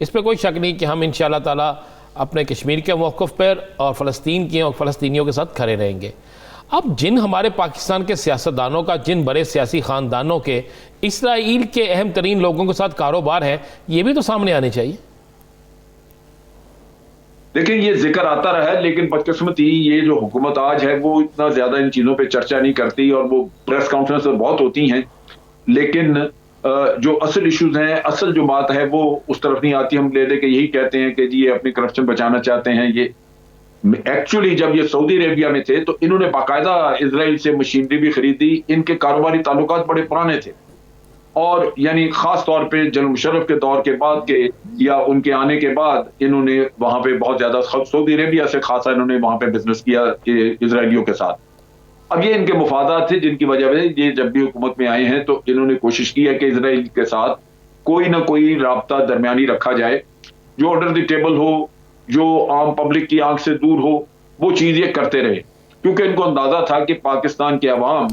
اس پہ کوئی شک نہیں کہ ہم انشاءاللہ تعالیٰ اپنے کشمیر کے موقف پر اور فلسطین کے اور فلسطینیوں کے ساتھ کھڑے رہیں گے. اب جن ہمارے پاکستان کے سیاستدانوں کا، جن بڑے سیاسی خاندانوں کے اسرائیل کے اہم ترین لوگوں کے ساتھ کاروبار ہے، یہ بھی تو سامنے آنے چاہیے. دیکھیں یہ ذکر آتا رہا ہے، لیکن بدقسمتی یہ جو حکومت آج ہے وہ اتنا زیادہ ان چیزوں پہ چرچا نہیں کرتی، اور وہ پریس کانفرنس بہت ہوتی ہیں، لیکن جو اصل ایشوز ہیں، اصل جو بات ہے وہ اس طرف نہیں آتی. ہم لے لے کے یہی کہتے ہیں کہ جی یہ اپنی کرپشن بچانا چاہتے ہیں. یہ ایکچولی جب یہ سعودی عربیہ میں تھے تو انہوں نے باقاعدہ اسرائیل سے مشینری بھی خریدی. ان کے کاروباری تعلقات بڑے پرانے تھے، اور یعنی خاص طور پہ جنرل مشرف کے دور کے بعد کے یا ان کے آنے کے بعد انہوں نے وہاں پہ بہت زیادہ سعودی عربیہ سے خاصا انہوں نے وہاں پہ بزنس کیا اسرائیلیوں کے ساتھ. اب یہ ان کے مفادات تھے جن کی وجہ سے یہ جب بھی حکومت میں آئے ہیں تو انہوں نے کوشش کی ہے کہ اسرائیل کے ساتھ کوئی نہ کوئی رابطہ درمیانی رکھا جائے، جو انڈر دی ٹیبل ہو، جو عام پبلک کی آنکھ سے دور ہو، وہ چیز یہ کرتے رہے. کیونکہ ان کو اندازہ تھا کہ پاکستان کے عوام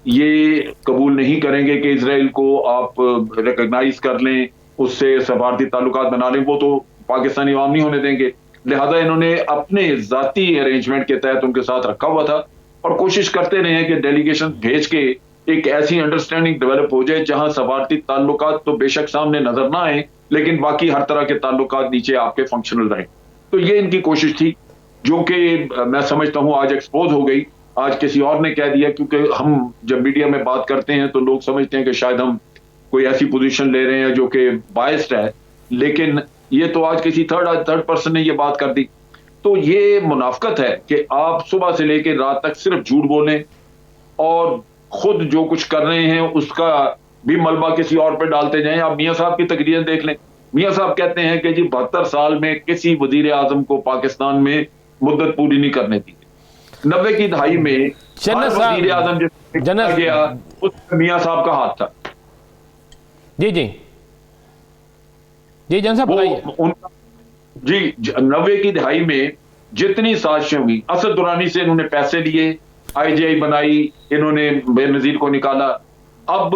یہ قبول نہیں کریں گے کہ اسرائیل کو آپ ریکگنائز کر لیں، اس سے سفارتی تعلقات بنا لیں، وہ تو پاکستانی عوام نہیں ہونے دیں گے. لہذا انہوں نے اپنے ذاتی ارینجمنٹ کے تحت ان کے ساتھ رکھا ہوا تھا، اور کوشش کرتے رہے کہ ڈیلیگیشن بھیج کے ایک ایسی انڈرسٹینڈنگ ڈیولپ ہو جائے جہاں سفارتی تعلقات تو بے شک سامنے نظر نہ آئیں، لیکن باقی ہر طرح کے تعلقات نیچے آپ کے فنکشنل رہیں. تو یہ ان کی کوشش تھی، جو کہ میں سمجھتا ہوں آج ایکسپوز ہو گئی. آج کسی اور نے کہہ دیا، کیونکہ ہم جب میڈیا میں بات کرتے ہیں تو لوگ سمجھتے ہیں کہ شاید ہم کوئی ایسی پوزیشن لے رہے ہیں جو کہ بائسڈ ہے، لیکن یہ تو آج کسی تھرڈ پرسن نے یہ بات کر دی. تو یہ منافقت ہے کہ آپ صبح سے لے کے رات تک صرف جھوٹ بولیں، اور خود جو کچھ کر رہے ہیں اس کا بھی ملبہ کسی اور پہ ڈالتے جائیں. آپ میاں صاحب کی تقریریں دیکھ لیں. میاں صاحب کہتے ہیں کہ جی 72 سال میں کسی وزیر اعظم کو پاکستان میں مدت پوری نہیں کرنے دی. 90 کی دہائی میں وزیر اعظم جس گیا اس میں میاں صاحب کا ہاتھ تھا. جی جی جی جن صاحب بتائیے. جی 90 کی دہائی میں جتنی سازشیں ہوئی، اسد درانی سے انہوں نے پیسے لیے، آئی جی آئی بنائی، انہوں نے بے نظیر کو نکالا. اب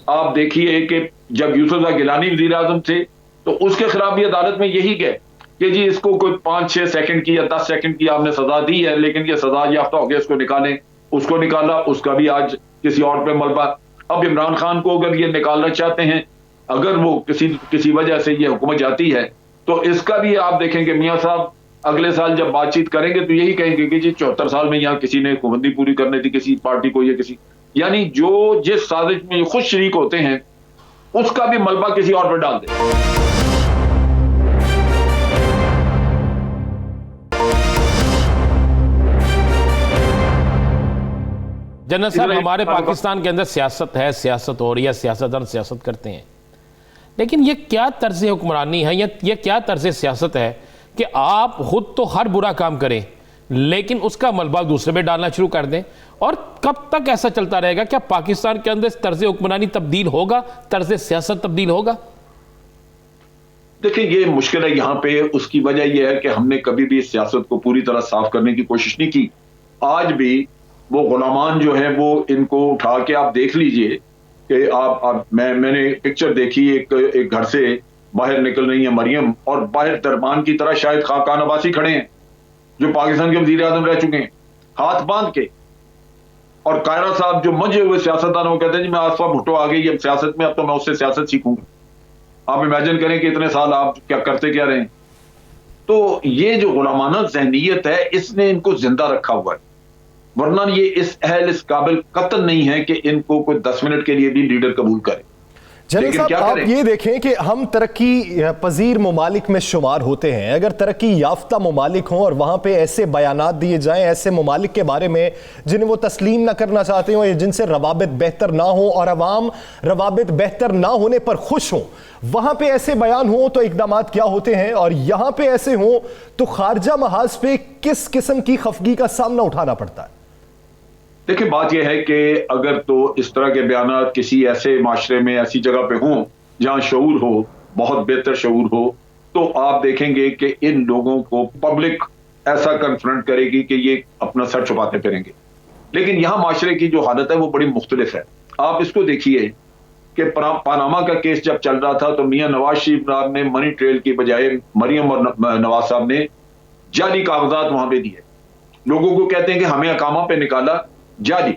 آپ دیکھیے کہ جب یوسف گیلانی وزیر اعظم تھے تو اس کے خلاف بھی عدالت میں یہی گئے کہ جی اس کو کوئی 5-6 سیکنڈ کی یا 10 سیکنڈ کی آپ نے سزا دی ہے، لیکن یہ سزا یافتہ ہو گیا، اس کو نکالیں. اس کو نکالا، اس کا بھی آج کسی اور پہ ملبہ. اب عمران خان کو اگر یہ نکالنا چاہتے ہیں، اگر وہ کسی وجہ سے یہ حکومت جاتی ہے، تو اس کا بھی آپ دیکھیں کہ میاں صاحب اگلے سال جب بات چیت کریں گے تو یہی کہیں گے کہ جی 74 سال میں یہاں کسی نے حکومت نہیں پوری کرنے تھی کسی پارٹی کو، یا کسی، یعنی جو جس سازش میں خود شریک ہوتے ہیں اس کا بھی ملبہ کسی اور پر ڈال دیں. جنرل صاحب، ہمارے پاکستان کے اندر سیاست ہے، سیاست ہو رہی ہے، سیاستدان سیاست کرتے ہیں، لیکن یہ کیا طرز حکمرانی ہے، یہ کیا طرز سیاست ہے کہ آپ خود تو ہر برا کام کریں لیکن اس کا ملبہ دوسرے پہ ڈالنا شروع کر دیں؟ اور کب تک ایسا چلتا رہے گا؟ کیا پاکستان کے اندر طرز حکمرانی تبدیل ہوگا، طرز سیاست تبدیل ہوگا؟ دیکھیں یہ مشکل ہے یہاں پہ. اس کی وجہ یہ ہے کہ ہم نے کبھی بھی اس سیاست کو پوری طرح صاف کرنے کی کوشش نہیں کی. آج بھی وہ غلامان جو ہیں وہ ان کو اٹھا کے آپ دیکھ لیجئے کہ میں نے پکچر دیکھی، ایک گھر سے باہر نکل رہی ہیں مریم، اور باہر دربان کی طرح شاید خاقان عباسی کھڑے ہیں جو پاکستان کے وزیر اعظم رہ چکے ہیں، ہاتھ باندھ کے. اور قائرہ صاحب جو منجھے ہوئے سیاستدان وہ کہتے ہیں جی میں آصفہ بھٹو آ گئی اب سیاست میں، اب تو میں اس سے سیاست سیکھوں گا. آپ امیجن کریں کہ اتنے سال آپ کیا کرتے کیا رہے ہیں. تو یہ جو غلامانہ ذہنیت ہے اس نے ان کو زندہ رکھا ہوا ہے، ورنہ یہ اس قابل قطن نہیں ہے کہ ان کو کوئی 10 منٹ کے لیے بھی لیڈر قبول کرے. جنرل صاحب آپ یہ دیکھیں کہ ہم ترقی پذیر ممالک میں شمار ہوتے ہیں. اگر ترقی یافتہ ممالک ہوں اور وہاں پہ ایسے بیانات دیے جائیں ایسے ممالک کے بارے میں جنہیں وہ تسلیم نہ کرنا چاہتے ہوں یا جن سے روابط بہتر نہ ہوں اور عوام روابط بہتر نہ ہونے پر خوش ہوں، وہاں پہ ایسے بیان ہوں تو اقدامات کیا ہوتے ہیں، اور یہاں پہ ایسے ہوں تو خارجہ محاذ پہ کس قسم کی خفگی کا سامنا اٹھانا پڑتا ہے؟ دیکھیں بات یہ ہے کہ اگر تو اس طرح کے بیانات کسی ایسے معاشرے میں ایسی جگہ پہ ہوں جہاں شعور ہو، بہت بہتر شعور ہو، تو آپ دیکھیں گے کہ ان لوگوں کو پبلک ایسا کنفرنٹ کرے گی کہ یہ اپنا سر چھپاتے پھریں گے. لیکن یہاں معاشرے کی جو حالت ہے وہ بڑی مختلف ہے. آپ اس کو دیکھیے کہ پاناما کا کیس جب چل رہا تھا تو میاں نواز شریف صاحب نے منی ٹریل کی بجائے مریم اور نواز صاحب نے جعلی کاغذات وہاں پہ دیے. لوگوں کو کہتے ہیں کہ ہمیں اقامہ پہ نکالا, جعلی.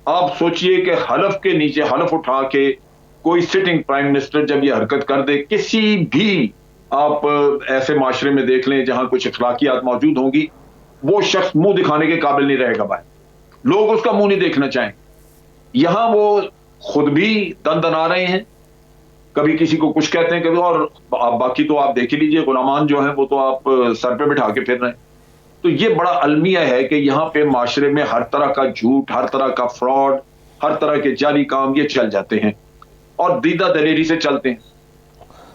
آپ سوچئے کہ حلف کے نیچے حلف اٹھا کے کوئی سٹنگ پرائم منسٹر جب یہ حرکت کر دے, کسی بھی آپ ایسے معاشرے میں دیکھ لیں جہاں کچھ اخلاقیات موجود ہوں گی, وہ شخص منہ دکھانے کے قابل نہیں رہے گا باہر, لوگ اس کا منہ نہیں دیکھنا چاہیں. یہاں وہ خود بھی دن دن آ رہے ہیں, کبھی کسی کو کچھ کہتے ہیں, کبھی, اور باقی تو آپ دیکھ ہی لیجئے غلامان جو ہیں وہ تو آپ سر پہ بٹھا کے پھر رہے ہیں. تو یہ بڑا المیہ ہے کہ یہاں پہ معاشرے میں ہر طرح کا جھوٹ, ہر طرح کا فراڈ, ہر طرح کے جعلی کام یہ چل جاتے ہیں اور دیدہ دلیری سے چلتے ہیں.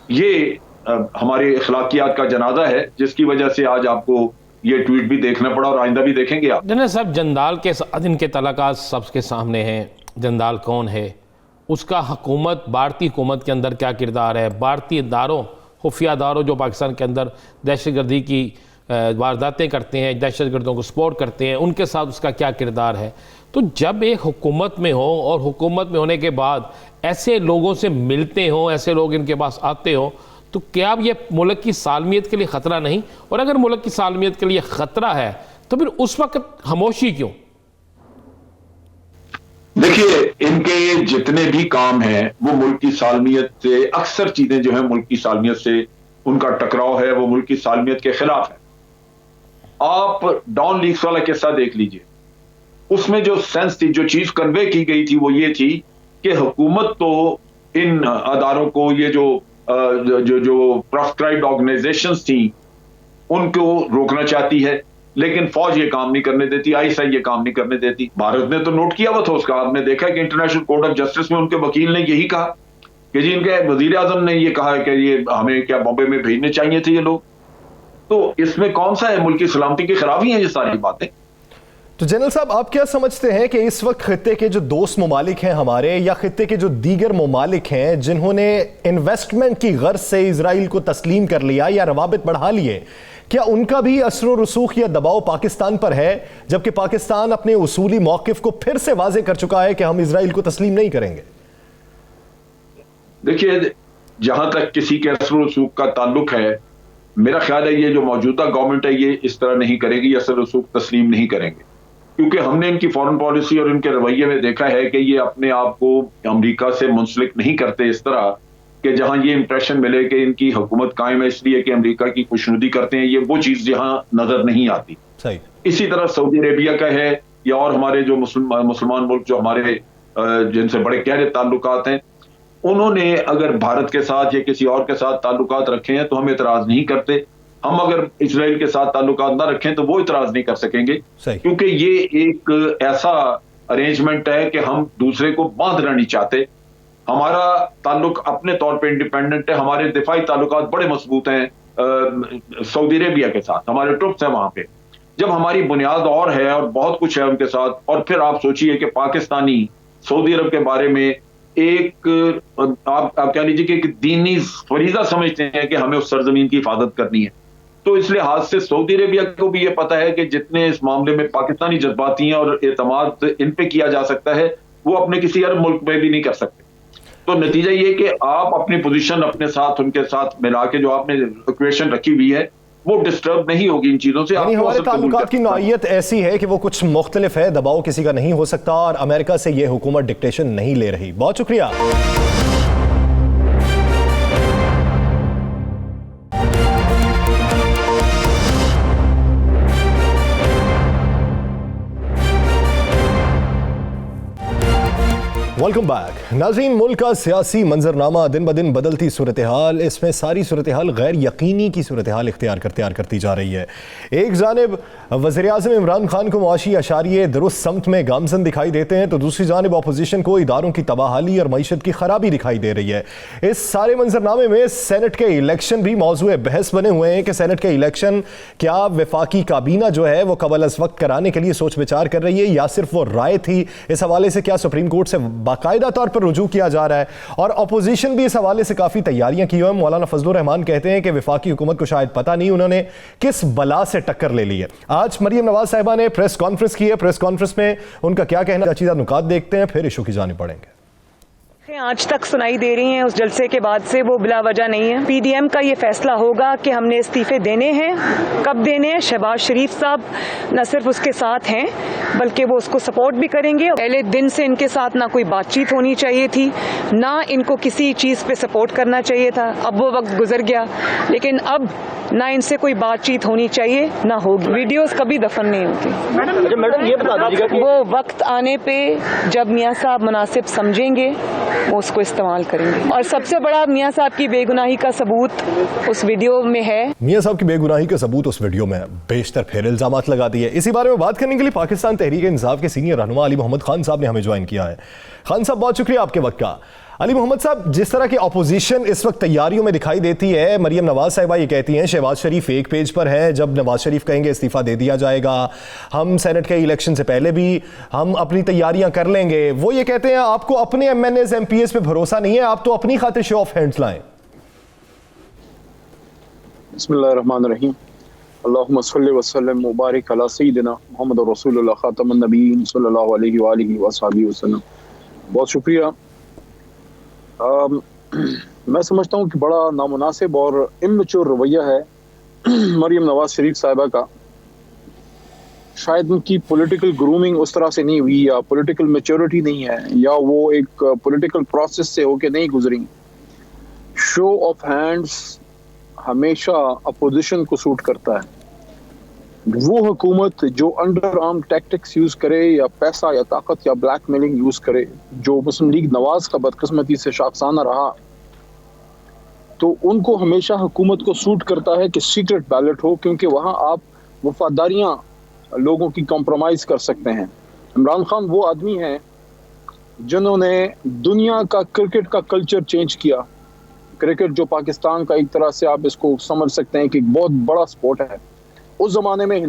یہ ہمارے اخلاقیات کا جنازہ ہے جس کی وجہ سے آج آپ کو یہ ٹویٹ بھی دیکھنا پڑا اور آئندہ بھی دیکھیں گے آپ. جنرل صاحب, جندال کے ان کے تعلقات سب کے سامنے ہیں. جندال کون ہے, اس کا حکومت, بھارتی حکومت کے اندر کیا کردار ہے, بھارتی اداروں, خفیہ اداروں جو پاکستان کے اندر دہشت گردی کی وارداتیں کرتے ہیں, دہشت گردوں کو سپورٹ کرتے ہیں, ان کے ساتھ اس کا کیا کردار ہے. تو جب ایک حکومت میں ہو اور حکومت میں ہونے کے بعد ایسے لوگوں سے ملتے ہوں, ایسے لوگ ان کے پاس آتے ہوں, تو کیا اب یہ ملک کی سالمیت کے لیے خطرہ نہیں؟ اور اگر ملک کی سالمیت کے لیے خطرہ ہے تو پھر اس وقت خاموشی کیوں؟ دیکھیے, ان کے جتنے بھی کام ہیں وہ ملک کی سالمیت سے, اکثر چیزیں جو ہیں ملک کی سالمیت سے ان کا ٹکراؤ ہے, وہ ملک کی سالمیت کے خلاف ہے. آپ ڈان لیکس والا قصہ دیکھ لیجئے, اس میں جو سینس تھی, جو چیز کنوے کی گئی تھی وہ یہ تھی کہ حکومت تو ان اداروں کو, یہ جو پرسکرائبڈ آرگنائزیشنز تھیں ان کو روکنا چاہتی ہے, لیکن فوج یہ کام نہیں کرنے دیتی, ISI یہ کام نہیں کرنے دیتی. بھارت نے تو نوٹ کیا ہوا تھا اس کا, آپ نے دیکھا کہ انٹرنیشنل کورٹ آف جسٹس میں ان کے وکیل نے یہی کہا کہ جی ان کے وزیر اعظم نے یہ کہا کہ یہ ہمیں کیا بمبے میں بھیجنے چاہیے تھے یہ لوگ. تو اس میں کون سا ہے, ملک کی سلامتی کی خرابی ہیں یہ ساری باتیں. تو جنرل صاحب, آپ کیا سمجھتے ہیں کہ اس وقت خطے کے جو دوست ممالک ہیں ہمارے, یا خطے کے جو دیگر ممالک ہیں جنہوں نے انویسٹمنٹ کی غرض سے اسرائیل کو تسلیم کر لیا یا روابط بڑھا لیے, کیا ان کا بھی اثر و رسوخ یا دباؤ پاکستان پر ہے, جبکہ پاکستان اپنے اصولی موقف کو پھر سے واضح کر چکا ہے کہ ہم اسرائیل کو تسلیم نہیں کریں گے؟ دیکھیے, جہاں تک کسی کے اثر و رسوخ کا تعلق ہے, میرا خیال ہے یہ جو موجودہ گورنمنٹ ہے یہ اس طرح نہیں کرے گی, اثر و رسوخ تسلیم نہیں کریں گے, کیونکہ ہم نے ان کی فورن پالیسی اور ان کے رویے میں دیکھا ہے کہ یہ اپنے آپ کو امریکہ سے منسلک نہیں کرتے اس طرح کہ جہاں یہ امپریشن ملے کہ ان کی حکومت قائم ہے اس لیے کہ امریکہ کی خوشنودی کرتے ہیں, یہ وہ چیز یہاں نظر نہیں آتی. صحیح. اسی طرح سعودی عربیہ کا ہے, یا اور ہمارے جو مسلمان ملک جو ہمارے جن سے بڑے گہرے تعلقات ہیں, انہوں نے اگر بھارت کے ساتھ یا کسی اور کے ساتھ تعلقات رکھے ہیں تو ہم اعتراض نہیں کرتے. ہم اگر اسرائیل کے ساتھ تعلقات نہ رکھیں تو وہ اعتراض نہیں کر سکیں گے, کیونکہ یہ ایک ایسا ارینجمنٹ ہے کہ ہم دوسرے کو باندھنا نہیں چاہتے. ہمارا تعلق اپنے طور پہ انڈیپینڈنٹ ہے, ہمارے دفاعی تعلقات بڑے مضبوط ہیں سعودی عربیہ کے ساتھ, ہمارے ٹروپس ہیں وہاں پہ. جب ہماری بنیاد اور ہے اور بہت کچھ ہے ان کے ساتھ, اور پھر آپ سوچئے کہ پاکستانی سعودی عرب کے بارے میں ایک آپ کہہ لیجیے کہ ایک دینی فریضہ سمجھتے ہیں کہ ہمیں اس سرزمین کی حفاظت کرنی ہے, تو اس لحاظ سے سعودی عربیہ کو بھی یہ پتا ہے کہ جتنے اس معاملے میں پاکستانی جذباتی ہیں اور اعتماد ان پہ کیا جا سکتا ہے وہ اپنے کسی عرب ملک میں بھی نہیں کر سکتے. تو نتیجہ یہ کہ آپ اپنی پوزیشن اپنے ساتھ ان کے ساتھ ملا کے جو آپ نے ایکویشن رکھی ہوئی ہے وہ ڈسٹرب نہیں ہوگی ان چیزوں سے. یعنی ہمارے تعلقات کی نوعیت ایسی ہے کہ وہ کچھ مختلف ہے, دباؤ کسی کا نہیں ہو سکتا, اور امریکہ سے یہ حکومت ڈکٹیشن نہیں لے رہی. بہت شکریہ. Welcome back. ناظرین, ملک کا سیاسی منظرنامہ دن بدن بدلتی صورتحال, اس میں ساری صورتحال غیر یقینی کی صورتحال اختیار کرتی جا رہی ہے. ایک جانب وزیر اعظم عمران خان کو معاشی اشاریے درست سمت میں گامزن دکھائی دیتے ہیں, تو دوسری جانب اپوزیشن کو اداروں کی تباہی اور معیشت کی خرابی دکھائی دے رہی ہے. اس سارے منظرنامے میں سینٹ کے الیکشن بھی موضوع بحث بنے ہوئے ہیں کہ سینٹ کے الیکشن کیا وفاقی کابینہ جو ہے وہ قبل از وقت کرانے کے لیے سوچ بچار کر رہی ہے, یا صرف وہ رائے تھی. اس حوالے سے کیا سپریم کورٹ سے باقاعدہ طور پر رجوع کیا جا رہا ہے, اور اپوزیشن بھی اس حوالے سے کافی تیاریاں کی ہوئی ہیں. مولانا فضل الرحمان کہتے ہیں کہ وفاقی حکومت کو شاید پتہ نہیں انہوں نے کس بلا سے ٹکر لے لی ہے. آج مریم نواز صاحبہ نے پریس کانفرنس کی ہے, پریس کانفرنس میں ان کا کیا کہنا, چیزیں نکات دیکھتے ہیں پھر ایشو کی جانب بڑھیں گے. آج تک سنائی دے رہی ہیں اس جلسے کے بعد سے وہ بلا وجہ نہیں ہے. پی ڈی ایم کا یہ فیصلہ ہوگا کہ ہم نے استعفے دینے ہیں. کب دینے ہیں؟ شہباز شریف صاحب نہ صرف اس کے ساتھ ہیں بلکہ وہ اس کو سپورٹ بھی کریں گے. پہلے دن سے ان کے ساتھ نہ کوئی بات چیت ہونی چاہیے تھی, نہ ان کو کسی چیز پہ سپورٹ کرنا چاہیے تھا. اب وہ وقت گزر گیا, لیکن اب نہ ان سے کوئی بات چیت ہونی چاہیے نہ ہوگی. ویڈیوز کبھی دفن نہیں ہوتی. میڈم یہ بتا دیجیے گا وہ وقت آنے پہ جب میاں صاحب مناسب سمجھیں گے وہ اس کو استعمال کریں گے. اور سب سے بڑا میاں صاحب کی بے گناہی کا ثبوت اس ویڈیو میں ہے. میاں صاحب کی بے گناہی کا ثبوت اس ویڈیو میں بیشتر پھر الزامات لگا دیے. اسی بارے میں بات کرنے کے لیے پاکستان تحریک انصاف کے سینئر رہنما علی محمد خان صاحب نے ہمیں جوائن کیا ہے. خان صاحب بہت شکریہ آپ کے وقت کا. علی محمد صاحب, جس طرح کی اپوزیشن اس وقت تیاریوں میں دکھائی دیتی ہے, مریم نواز صاحبہ یہ کہتی ہیں شہباز شریف ایک پیج پر ہے, جب نواز شریف کہیں گے استعفیٰ دے دیا جائے گا, ہم سینٹ کے الیکشن سے پہلے بھی ہم اپنی تیاریاں کر لیں گے. وہ یہ کہتے ہیں آپ کو اپنے M N As M P S پہ بھروسہ نہیں ہے, آپ تو اپنی خاطر شو آف ہینڈز لائیں. بسم اللہ الرحمن الرحیم. اللہم صلی وسلم مبارک علی سیدنا محمد رسول اللہ خاتم النبیین صلی اللہ علیہ وآلہ وصحبہ وسلم. بہت شکریہ. میں سمجھتا ہوں کہ بڑا نامناسب اور امچور رویہ ہے مریم نواز شریف صاحبہ کا. شاید ان کی پولیٹیکل گرومنگ اس طرح سے نہیں ہوئی, یا پولیٹیکل میچورٹی نہیں ہے, یا وہ ایک پولیٹیکل پروسیس سے ہو کے نہیں گزری. شو آف ہینڈز ہمیشہ اپوزیشن کو سوٹ کرتا ہے. وہ حکومت جو انڈر آرم ٹیکٹکس یوز کرے, یا پیسہ یا طاقت یا بلیک میلنگ یوز کرے, جو مسلم لیگ نواز کا بدقسمتی سے شاخسانہ رہا, تو ان کو ہمیشہ حکومت کو سوٹ کرتا ہے کہ سیکرٹ بیلٹ ہو, کیونکہ وہاں آپ وفاداریاں لوگوں کی کمپرومائز کر سکتے ہیں. عمران خان وہ آدمی ہیں جنہوں نے دنیا کا کرکٹ کا کلچر چینج کیا. کرکٹ جو پاکستان کا ایک طرح سے آپ اس کو سمجھ سکتے ہیں کہ ایک بہت بڑا سپورٹ ہے. اس زمانے میں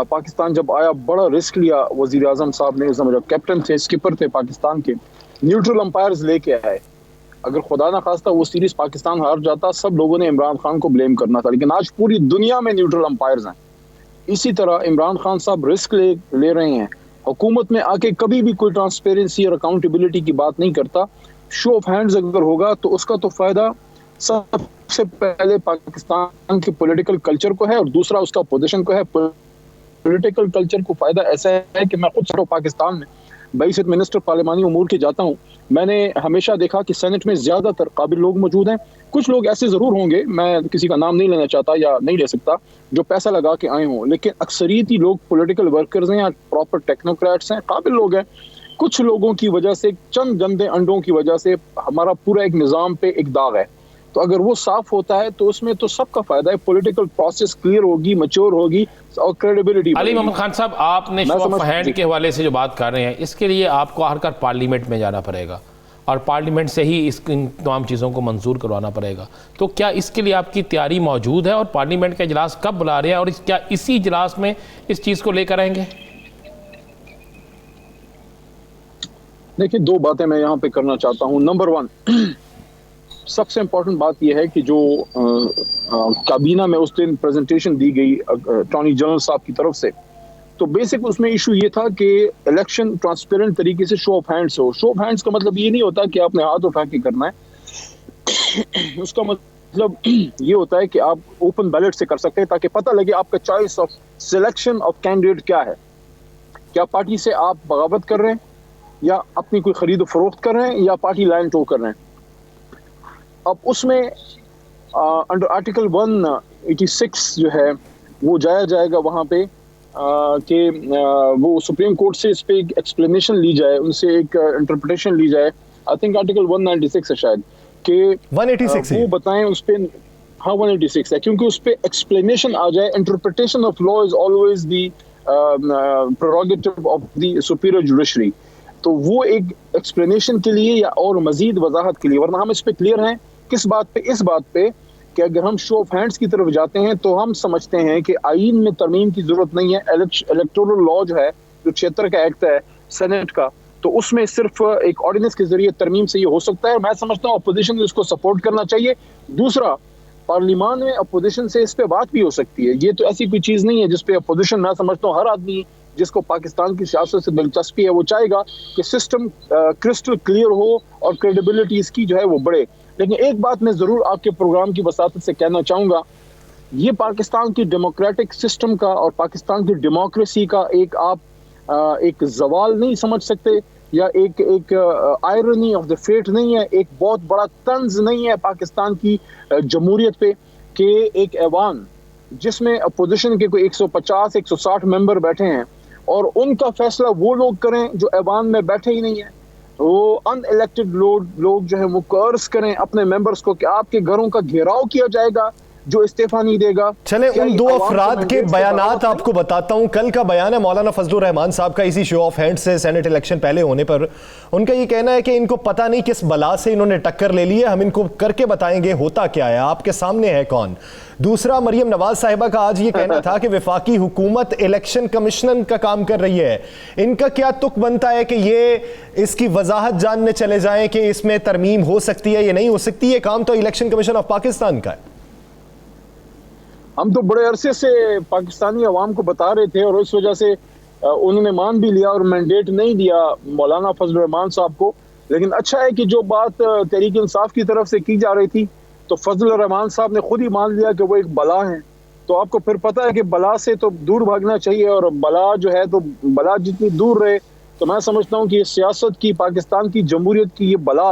پاکستان جب آیا, بڑا رسک لیا وزیر اعظم صاحب نے. اس زمانے جو کیپٹن تھے, اسکپر تھے پاکستان کے, نیوٹرل امپائرز لے کے آئے. اگر خدا نہ خواستہ وہ سیریز پاکستان ہار جاتا, سب لوگوں نے عمران خان کو بلیم کرنا تھا. لیکن آج پوری دنیا میں نیوٹرل امپائرز ہیں. اسی طرح عمران خان صاحب رسک لے رہے ہیں. حکومت میں آ کے کبھی بھی کوئی ٹرانسپیرنسی اور اکاؤنٹیبلٹی کی بات نہیں کرتا. شو آف ہینڈز اگر ہوگا تو اس کا تو فائدہ سب سے پہلے پاکستان کے پولیٹیکل کلچر کو ہے, اور دوسرا اس کا اپوزیشن کو ہے. پولیٹیکل کلچر کو فائدہ ایسا ہے کہ میں خود پاکستان میں بحیثیت منسٹر پارلیمانی امور کے جاتا ہوں. میں نے ہمیشہ دیکھا کہ سینٹ میں زیادہ تر قابل لوگ موجود ہیں. کچھ لوگ ایسے ضرور ہوں گے, میں کسی کا نام نہیں لینا چاہتا یا نہیں لے سکتا, جو پیسہ لگا کے آئے ہوں, لیکن اکثریتی لوگ پولیٹیکل ورکرز ہیں یا پراپر ٹیکنوکریٹس ہیں, قابل لوگ ہیں. کچھ لوگوں کی وجہ سے, چند گندے انڈوں کی وجہ سے ہمارا پورا ایک نظام پہ ایک داغ ہے. تو اگر وہ صاف ہوتا ہے تو اس میں تو سب کا فائدہ ہے. پولیٹیکل پروسیس کلیئر ہوگی, میچور ہوگی, اور کریڈیبلٹی. علی محمد خان صاحب, آپ نے شو آف ہینڈ کے حوالے سے جو بات کر رہے ہیں, اس کے لیے آپ کو آخر پارلیمنٹ میں جانا پڑے گا, اور پارلیمنٹ سے ہی ان تمام چیزوں کو منظور کروانا پڑے گا. تو کیا اس کے لیے آپ کی تیاری موجود ہے, اور پارلیمنٹ کا اجلاس کب بلا رہے ہیں, اور کیا اسی اجلاس میں اس چیز کو لے کر آئیں گے؟ دیکھیں, دو باتیں میں یہاں پہ کرنا چاہتا ہوں. نمبر 1, سب سے امپورٹنٹ بات یہ ہے کہ جو کابینہ میں اس دن پریزنٹیشن دی گئی اٹارنی جنرل صاحب کی طرف سے, تو بیسک اس میں ایشو یہ تھا کہ الیکشن ٹرانسپیرنٹ طریقے سے شو آف ہینڈز ہو. شو آف ہینڈز کا مطلب یہ نہیں ہوتا کہ آپ نے ہاتھ اٹھا کے کرنا ہے. اس کا مطلب یہ ہوتا ہے کہ آپ اوپن بیلٹ سے کر سکتے ہیں, تاکہ پتہ لگے آپ کا choice of selection of candidate کیا ہے. کیا پارٹی سے آپ بغاوت کر رہے ہیں, یا اپنی کوئی خرید و فروخت کر رہے ہیں, یا پارٹی لائن ٹو کر رہے ہیں. اب اس میں انڈر آرٹیکل 186 جو ہے وہ جایا جائے گا وہاں پہ, کہ وہ سپریم کورٹ سے اس پہ ایک ایکسپلینیشن لی جائے, ان سے ایک انٹرپریٹیشن لی جائے. آئی تھنک آرٹیکل 196 ہے شاید, کہ 186 وہ بتائیں اس پہ. ہاں 186 ہے, کیونکہ اس پہ ایکسپلینیشن آ جائے. Interpretation of law is always the prerogative of the superior judiciary. تو وہ ایک ایکسپلینیشن کے لیے یا اور مزید وضاحت کے لیے, ورنہ ہم اس پہ کلیئر ہیں. کس بات پہ؟ اس بات پہ کہ اگر ہم شو آف ہینڈز کی طرف جاتے ہیں تو ہم سمجھتے ہیں کہ آئین میں ترمیم کی ضرورت نہیں ہے. الیکٹورل لا جو ہے, جو 76 کا ایکٹ ہے سینٹ کا, تو اس میں صرف ایک آرڈیننس کے ذریعے ترمیم سے یہ ہو سکتا ہے. میں سمجھتا ہوں اپوزیشن کو اس کو سپورٹ کرنا چاہیے. دوسرا, پارلیمان میں اپوزیشن سے اس پہ بات بھی ہو سکتی ہے. یہ تو ایسی کوئی چیز نہیں ہے جس پہ اپوزیشن, میں سمجھتا ہوں ہر آدمی جس کو پاکستان کی سیاست سے دلچسپی ہے وہ چاہے گا کہ سسٹم کرسٹل کلیئر ہو اور کریڈیبلٹی اس کی جو ہے وہ بڑھے. لیکن ایک بات میں ضرور آپ کے پروگرام کی وساطت سے کہنا چاہوں گا, یہ پاکستان کی ڈیموکریٹک سسٹم کا اور پاکستان کی ڈیموکریسی کا آپ ایک زوال نہیں سمجھ سکتے, یا ایک آئرنی آف دا فیٹ نہیں ہے, ایک بہت بڑا طنز نہیں ہے پاکستان کی جمہوریت پہ کہ ایک ایوان جس میں اپوزیشن کے کوئی 150-160 ممبر بیٹھے ہیں اور ان کا فیصلہ وہ لوگ کریں جو ایوان میں بیٹھے ہی نہیں ہیں, وہ ان الیکٹڈ لوگ جو ہیں وہ کورس کریں اپنے ممبرز کو کہ آپ کے گھروں کا گھیراؤ کیا جائے گا جو استعفیٰ نہیں دے گا. چلیں ان دو افراد کے بیانات آپ کو بتاتا ہوں. کل کا بیان ہے مولانا فضل الرحمان صاحب کا اسی شو آف ہینڈ سے سینٹ الیکشن پہلے ہونے پر. ان کا یہ کہنا ہے کہ ان کو پتہ نہیں کس بلا سے انہوں نے ٹکر لے لی ہے, ہم ان کو کر کے بتائیں گے ہوتا کیا ہے, آپ کے سامنے ہے کون. دوسرا, مریم نواز صاحبہ کا آج یہ کہنا تھا کہ وفاقی حکومت الیکشن کمیشن کا کام کر رہی ہے. ان کا کیا تک بنتا ہے کہ یہ اس کی وضاحت جاننے چلے جائیں کہ اس میں ترمیم ہو سکتی ہے یا نہیں ہو سکتی؟ یہ کام تو الیکشن کمیشن آف پاکستان کا ہے. ہم تو بڑے عرصے سے پاکستانی عوام کو بتا رہے تھے اور اس وجہ سے انہوں نے مان بھی لیا اور مینڈیٹ نہیں دیا مولانا فضل الرحمان صاحب کو. لیکن اچھا ہے کہ جو بات تحریک انصاف کی طرف سے کی جا رہی تھی تو فضل الرحمان صاحب نے خود ہی مان لیا کہ وہ ایک بلا ہیں. تو آپ کو پھر پتہ ہے کہ بلا سے تو دور بھاگنا چاہیے, اور بلا جو ہے تو بلا جتنی دور رہے تو میں سمجھتا ہوں کہ سیاست کی, پاکستان کی جمہوریت کی یہ بلا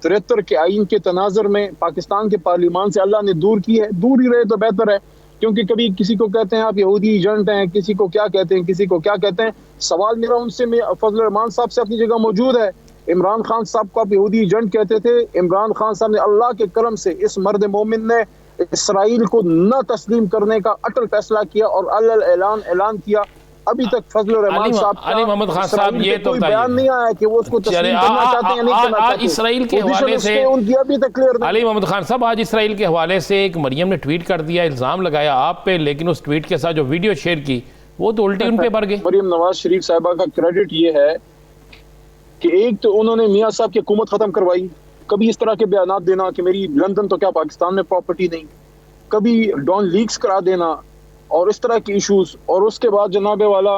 73 کے آئین کے تناظر میں پاکستان کے پارلیمان سے اللہ نے دور کی ہے. دور ہی رہے تو بہتر ہے, کیونکہ کبھی کسی کو کہتے ہیں آپ یہودی ایجنٹ ہیں, کسی کو کیا کہتے ہیں, کسی کو کیا کہتے ہیں. سوال میرا ان سے فضل الرحمان صاحب سے اپنی جگہ موجود ہے. عمران خان صاحب کو آپ یہودی ایجنٹ کہتے تھے, عمران خان صاحب نے اللہ کے کرم سے اس مرد مومن نے اسرائیل کو نہ تسلیم کرنے کا اٹل فیصلہ کیا اور اعلان کیا. ابھی تک فضل الرحمان صاحب کا علی محمد خان صاحب یہ تو کوئی بیان نہیں آیا کہ وہ اس کو تسلیم کرنا چاہتے ہیں یا نہیں کرنا چاہتے. اسرائیل کے حوالے سے ان کی ابھی تک کلیئر نہیں. علی محمد خان صاحب آج اسرائیل کے حوالے سے ایک مریم نے ٹویٹ کر دیا, الزام لگایا آپ پہ, لیکن اس ٹویٹ کے ساتھ جو ویڈیو شیئر کی وہ تو الٹی ان پہ بڑھ گئی. مریم نواز شریف صاحبہ کا کریڈٹ یہ ہے کہ ایک تو انہوں نے میاں صاحب کی حکومت ختم کروائی. کبھی اس طرح کے بیانات دینا کہ میری لندن تو کیا پاکستان میں پراپرٹی نہیں, کبھی ڈان لیکس کرا دینا اور اس طرح کی ایشوز. اور اس کے بعد جناب والا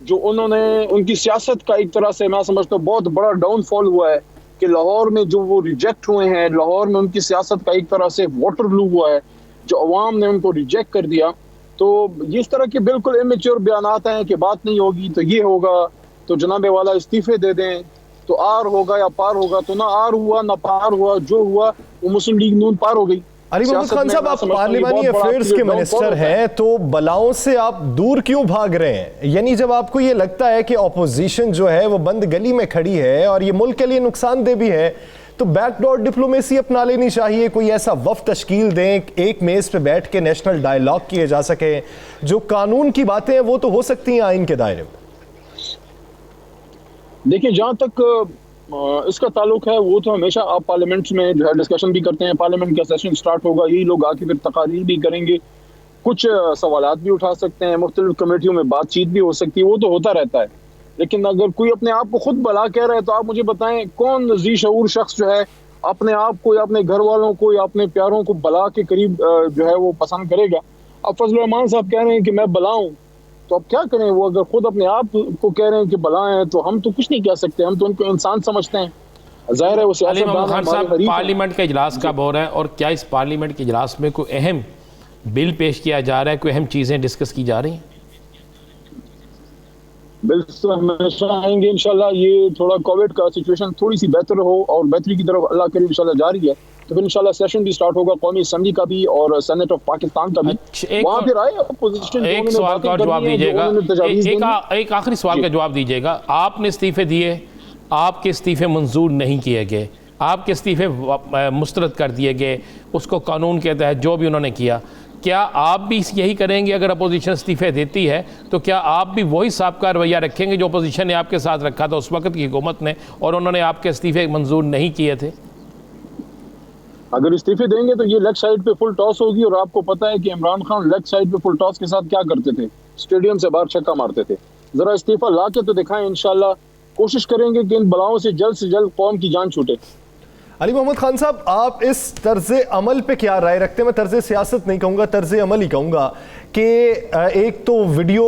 جو انہوں نے ان کی سیاست کا ایک طرح سے میں سمجھتا ہوں بہت بڑا ڈاؤن فال ہوا ہے کہ لاہور میں جو وہ ریجیکٹ ہوئے ہیں, لاہور میں ان کی سیاست کا ایک طرح سے واٹر لو ہوا ہے, جو عوام نے ان کو ریجیکٹ کر دیا. تو اس طرح کے بالکل امیچور بیانات ہیں کہ بات نہیں ہوگی تو یہ ہوگا, تو جناب والا استعفے دے دیں تو آر ہوگا یا پار ہوگا. تو نہ آر ہوا نہ پار ہوا, جو ہوا وہ مسلم لیگ نون پار ہو گئی. علی محمد خان صاحب, آپ پارلیمانی افیئرز کے منسٹر ہیں تو بلاؤں سے آپ دور کیوں بھاگ رہے ہیں؟ یعنی جب آپ کو یہ لگتا ہے کہ اپوزیشن جو ہے وہ بند گلی میں کھڑی ہے اور یہ ملک کے لیے نقصان دہ بھی ہے تو بیک ڈور ڈپلومیسی اپنا لینی چاہیے. کوئی ایسا وفد تشکیل دیں, ایک میز پہ بیٹھ کے نیشنل ڈائیلاگ کیے جا سکے. جو قانون کی باتیں ہیں وہ تو ہو سکتی ہیں آئین کے دائرے میں. دیکھیں جہاں تک اس کا تعلق ہے وہ تو ہمیشہ آپ پارلیمنٹ میں جو ہے ڈسکشن بھی کرتے ہیں. پارلیمنٹ کا سیشن سٹارٹ ہوگا, یہی لوگ آ کے پھر تقاریر بھی کریں گے, کچھ سوالات بھی اٹھا سکتے ہیں, مختلف کمیٹیوں میں بات چیت بھی ہو سکتی ہے, وہ تو ہوتا رہتا ہے. لیکن اگر کوئی اپنے آپ کو خود بلا کہہ رہا ہے تو آپ مجھے بتائیں کون ذی شعور شخص جو ہے اپنے آپ کو یا اپنے گھر والوں کو یا اپنے پیاروں کو بلا کے قریب جو ہے وہ پسند کرے گا؟ اب فضل الرحمان صاحب کہہ رہے ہیں کہ میں بلا ہوں, تو اب کیا کریں؟ وہ اگر خود اپنے آپ کو کہہ رہے ہیں کہ بلا ہیں تو ہم تو کچھ نہیں کہہ سکتے, ہم تو ان کو انسان سمجھتے ہیں. ظاہر ہے وہ علی محمد خان صاحب, پارلیمنٹ کا اجلاس کب ہو رہا ہے اور کیا اس پارلیمنٹ کے اجلاس میں کوئی اہم بل پیش کیا جا رہا ہے, کوئی اہم چیزیں ڈسکس کی جا رہی ہیں؟ بل تو ہمیشہ آئیں گے انشاءاللہ. یہ تھوڑا کووڈ کا سچویشن تھوڑی سی بہتر ہو اور بہتری کی طرف اللہ کریم انشاءاللہ جاری ہے تو پھر انشاءاللہ سیشن بھی سٹارٹ ہوگا, قومی اسمبلی کا بھی اور سینٹ آف پاکستان کا بھی. وہاں پھر آئے اپوزیشن. ایک سوال کا جواب دیجیے گا, ایک آخری سوال کا جواب دیجیے گا. آپ نے استعفے دیے, آپ کے استعفے منظور نہیں کیے گئے, آپ کے استعفے مسترد کر دیے گئے, اس کو قانون کے تحت جو بھی انہوں نے کیا, کیا آپ بھی یہی کریں گے؟ اگر اپوزیشن استعفے دیتی ہے تو کیا آپ بھی وہی سابقہ رویہ رکھیں گے جو اپوزیشن نے آپ کے ساتھ رکھا تھا اس وقت کی حکومت نے اور انہوں نے آپ کے استعفے منظور نہیں کیے تھے؟ اگر استعفے دیں گے تو یہ لیگ سائڈ پہ فل ٹاس ہوگی, اور آپ کو پتہ ہے کہ عمران خان لیگ سائڈ پہ فل ٹاس کے ساتھ کیا کرتے تھے, اسٹیڈیم سے باہر چھکا مارتے تھے. ذرا استعفیٰ لا کے تو دکھائیں, انشاءاللہ کوشش کریں گے کہ ان بلاؤں سے جلد قوم کی جان چھوٹے. علی محمد خان صاحب, آپ اس طرز عمل پہ کیا رائے رکھتے ہیں؟ میں طرز سیاست نہیں کہوں گا, طرز عمل ہی کہوں گا کہ ایک تو ویڈیو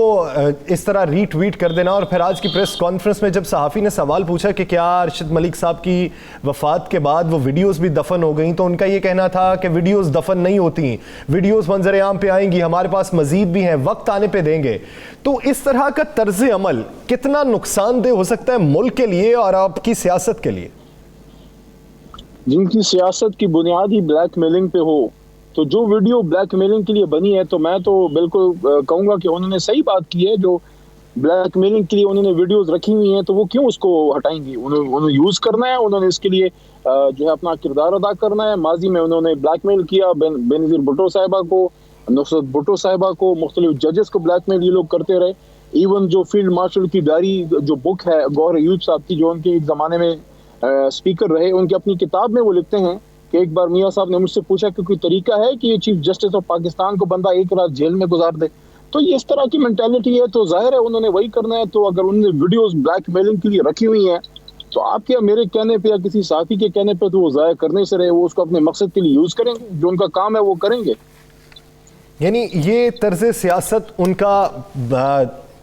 اس طرح ری ٹویٹ کر دینا, اور پھر آج کی پریس کانفرنس میں جب صحافی نے سوال پوچھا کہ کیا ارشد ملک صاحب کی وفات کے بعد وہ ویڈیوز بھی دفن ہو گئیں, تو ان کا یہ کہنا تھا کہ ویڈیوز دفن نہیں ہوتی, ویڈیوز منظر عام پہ آئیں گی, ہمارے پاس مزید بھی ہیں, وقت آنے پہ دیں گے. تو اس طرح کا طرز عمل کتنا نقصان دہ ہو سکتا ہے ملک کے لیے اور آپ کی سیاست کے لیے؟ جن کی سیاست کی بنیاد ہی بلیک میلنگ پہ ہو, تو جو ویڈیو بلیک میلنگ کے لیے بنی ہے, تو میں تو بالکل کہوں گا کہ انہوں نے صحیح بات کی ہے. جو بلیک میلنگ کے لیے انہوں نے ویڈیوز رکھی ہوئی ہیں, تو وہ کیوں اس کو ہٹائیں گی؟ انہوں نے یوز کرنا ہے, انہوں نے اس کے لیے جو ہے اپنا کردار ادا کرنا ہے. ماضی میں انہوں نے بلیک میل کیا بینظیر بھٹو صاحبہ کو, نصرت بھٹو صاحبہ کو, مختلف ججز کو بلیک میل یہ لوگ کرتے رہے. ایون جو فیلڈ مارشل کی ڈائری جو بک ہے گوہر ایوب صاحب کی, جو ان کے ایک زمانے میں اسپیکر رہے, ان کی اپنی کتاب میں وہ لکھتے ہیں کہ ایک بار میاں صاحب نے مجھ سے پوچھا کہ کوئی طریقہ ہے کہ یہ چیف جسٹس آف پاکستان کو بندہ ایک رات جیل میں گزار دے. تو یہ اس طرح کی مینٹیلٹی ہے, تو ظاہر ہے انہوں نے وہی کرنا ہے. تو اگر انہوں نے ویڈیوز بلیک میلنگ کے لیے رکھی ہوئی ہیں, تو آپ کیا میرے کہنے پہ یا کسی صحافی کے کہنے پہ تو وہ ضائع کرنے سے رہے, وہ اس کو اپنے مقصد کے لیے یوز کریں گے, جو ان کا کام ہے وہ کریں گے. یعنی یہ طرز سیاست ان کا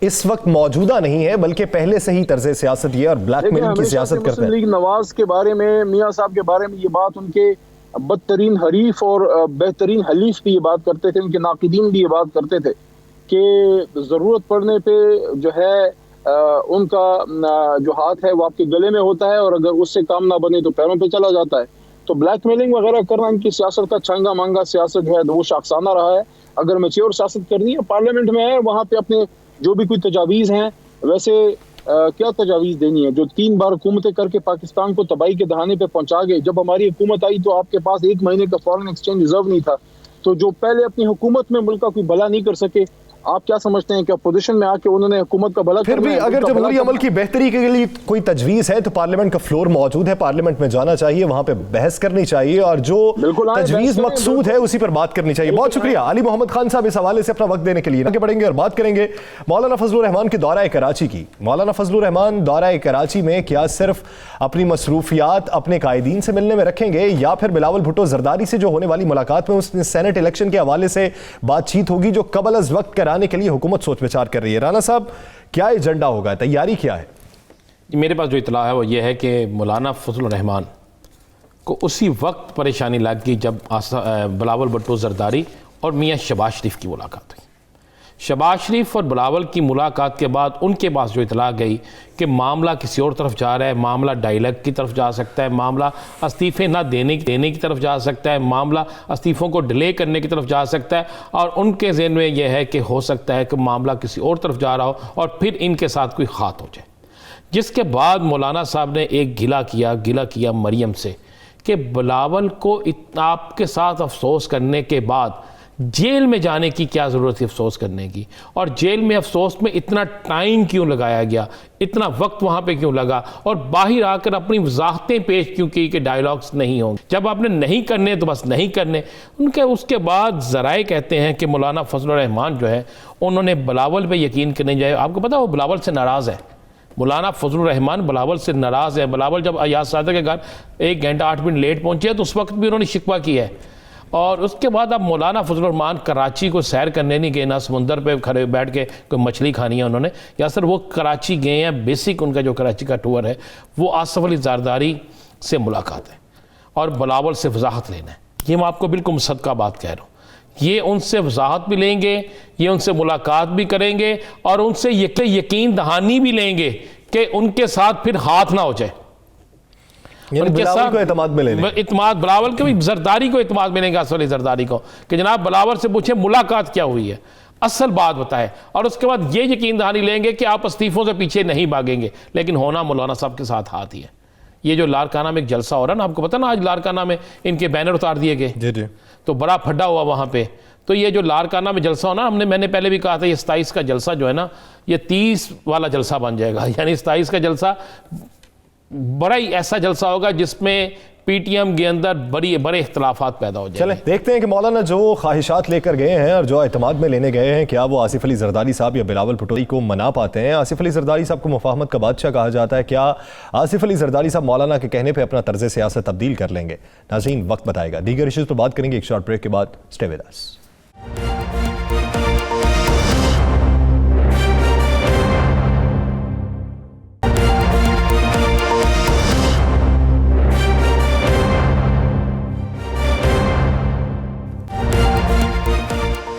اس وقت موجودہ نہیں ہے, بلکہ پہلے سے ہی طرز سیاست یہ اور بلیک میلنگ کی سیاست کرتے ہیں. مسلم لیگ نواز کے بارے میں, میاں صاحب کے بارے میں یہ بات ان کے بدترین حریف اور بہترین حلیف بھی یہ بات کرتے تھے, ان کے ناقدین بھی یہ بات کرتے تھے کہ ضرورت پڑنے پہ جو ہے ان کا جو ہاتھ ہے وہ آپ کے گلے میں ہوتا ہے, اور اگر اس سے کام نہ بنے تو پیروں پہ چلا جاتا ہے. تو بلیک میلنگ وغیرہ کرنا ان کی سیاست کا چھنگا مانگا سیاست ہے, وہ شاخسانہ رہا ہے. اگر میچور سیاست کرنی ہے, پارلیمنٹ میں ہے, وہاں پہ اپنے جو بھی کوئی تجاویز ہیں, ویسے کیا تجاویز دینی ہے؟ جو 3 بار حکومتیں کر کے پاکستان کو تباہی کے دہانے پہ پہنچا گئے. جب ہماری حکومت آئی تو آپ کے پاس 1 مہینے کا فارن ایکسچینج ریزرو نہیں تھا. تو جو پہلے اپنی حکومت میں ملک کا کوئی بھلا نہیں کر سکے, آپ کیا سمجھتے ہیں کہ اپوزیشن میں آ کے انہوں نے حکومت کا بھلا پھر بھی اگر جمہوری عمل کی بہتری کے لیے کوئی تجویز ہے تو پارلیمنٹ کا فلور موجود ہے, پارلیمنٹ میں جانا چاہیے, وہاں پہ بحث کرنی چاہیے, اور جو تجویز مقصود ہے اسی پر بات کرنی چاہیے. بہت شکریہ علی محمد خان صاحب اس حوالے سے اپنا وقت دینے کے لیے. آگے بڑھیں گے اور بات کریں گے مولانا فضل الرحمان کے دورہ کراچی کی. مولانا فضل الرحمان دورہ کراچی میں کیا صرف اپنی مصروفیات اپنے قائدین سے ملنے میں رکھیں گے, یا پھر بلاول بھٹو زرداری سے جو ہونے والی ملاقات میں اس نے سینٹ الیکشن کے حوالے سے بات چیت ہوگی جو قبل از وقت کرانے کے لیے حکومت سوچ بچار کر رہی ہے؟ رانا صاحب, کیا ایجنڈا ہوگا, تیاری کیا ہے؟ میرے پاس جو اطلاع ہے وہ یہ ہے کہ مولانا فضل الرحمان کو اسی وقت پریشانی لگ گئی جب بلاول بھٹو زرداری اور میاں شہباز شریف کی ملاقات ہوئی. شہباز شریف اور بلاول کی ملاقات کے بعد ان کے پاس جو اطلاع گئی کہ معاملہ کسی اور طرف جا رہا ہے, معاملہ ڈائیلاگ کی طرف جا سکتا ہے, معاملہ استعفے نہ دینے کی طرف جا سکتا ہے, معاملہ استعفوں کو ڈیلے کرنے کی طرف جا سکتا ہے, اور ان کے ذہن میں یہ ہے کہ ہو سکتا ہے کہ معاملہ کسی اور طرف جا رہا ہو اور پھر ان کے ساتھ کوئی خات ہو جائے. جس کے بعد مولانا صاحب نے ایک گلہ کیا مریم سے کہ بلاول کو آپ کے ساتھ افسوس کرنے کے بعد جیل میں جانے کی کیا ضرورت تھی افسوس کرنے کی, اور جیل میں افسوس میں اتنا ٹائم کیوں لگایا گیا, اتنا وقت وہاں پہ کیوں لگا, اور باہر آ کر اپنی وضاحتیں پیش کیوں کی کہ ڈائیلاگز نہیں ہوں گے. جب آپ نے نہیں کرنے تو بس نہیں کرنے. ان کے اس کے بعد ذرائع کہتے ہیں کہ مولانا فضل الرحمان جو ہے انہوں نے بلاول پہ یقین کرنے جائے. آپ کو پتہ وہ بلاول سے ناراض ہے, مولانا فضل الرحمان بلاول سے ناراض ہے. بلاول جب ایاز صادق کے گھر 1 گھنٹہ 8 منٹ لیٹ پہنچے تو اس وقت بھی انہوں نے شکوہ کیا ہے. اور اس کے بعد اب مولانا فضل الرحمان کراچی کو سیر کرنے نہیں گئے, نہ سمندر پہ کھڑے بیٹھ کے کوئی مچھلی کھانی ہے انہوں نے, یا سر وہ کراچی گئے ہیں. بیسک ان کا جو کراچی کا ٹور ہے وہ آصف علی زرداری سے ملاقات ہے اور بلاول سے وضاحت لینا ہے. یہ میں آپ کو بالکل مصدقہ بات کہہ رہا ہوں. یہ ان سے وضاحت بھی لیں گے, یہ ان سے ملاقات بھی کریں گے, اور ان سے یقین دہانی بھی لیں گے کہ ان کے ساتھ پھر ہاتھ نہ ہو جائے. یعنی بلاول کو اعتماد میں لینے, اعتماد بلاول کے بھی, زرداری کو اعتماد ملے گا, اصل زرداری کو, کہ جناب بلاول سے پوچھیں ملاقات کیا ہوئی ہے, اصل بات بتائے, اور اس کے بعد یہ یقین دہانی لیں گے کہ آپ استعفوں سے پیچھے نہیں بھاگیں گے, لیکن ہونا مولانا صاحب کے ساتھ ہاتھ ہی ہے. یہ جو لارکانہ میں ایک جلسہ ہو رہا ہے نا, آپ کو پتہ نا آج لارکانہ میں ان کے بینر اتار دیے گئے, جی تو بڑا پھڈا ہوا وہاں پہ. تو یہ جو لارکانہ میں جلسہ ہونا, میں نے پہلے بھی کہا تھا یہ 27 کا جلسہ جو ہے نا یہ 30 والا جلسہ بن جائے گا. یعنی 27 کا جلسہ بڑا ہی ایسا جلسہ ہوگا جس میں PTM کے اندر بڑے اختلافات پیدا ہو جائیں. چلیں دیکھتے ہیں کہ مولانا جو خواہشات لے کر گئے ہیں اور جو اعتماد میں لینے گئے ہیں، کیا وہ آصف علی زرداری صاحب یا بلاول بھٹو کو منا پاتے ہیں؟ آصف علی زرداری صاحب کو مفاہمت کا بادشاہ کہا جاتا ہے، کیا آصف علی زرداری صاحب مولانا کے کہنے پہ اپنا طرز سیاست تبدیل کر لیں گے؟ ناظرین وقت بتائے گا. دیگر ایشوز پر بات کریں گے ایک شارٹ بریک کے بعد. Stay with us.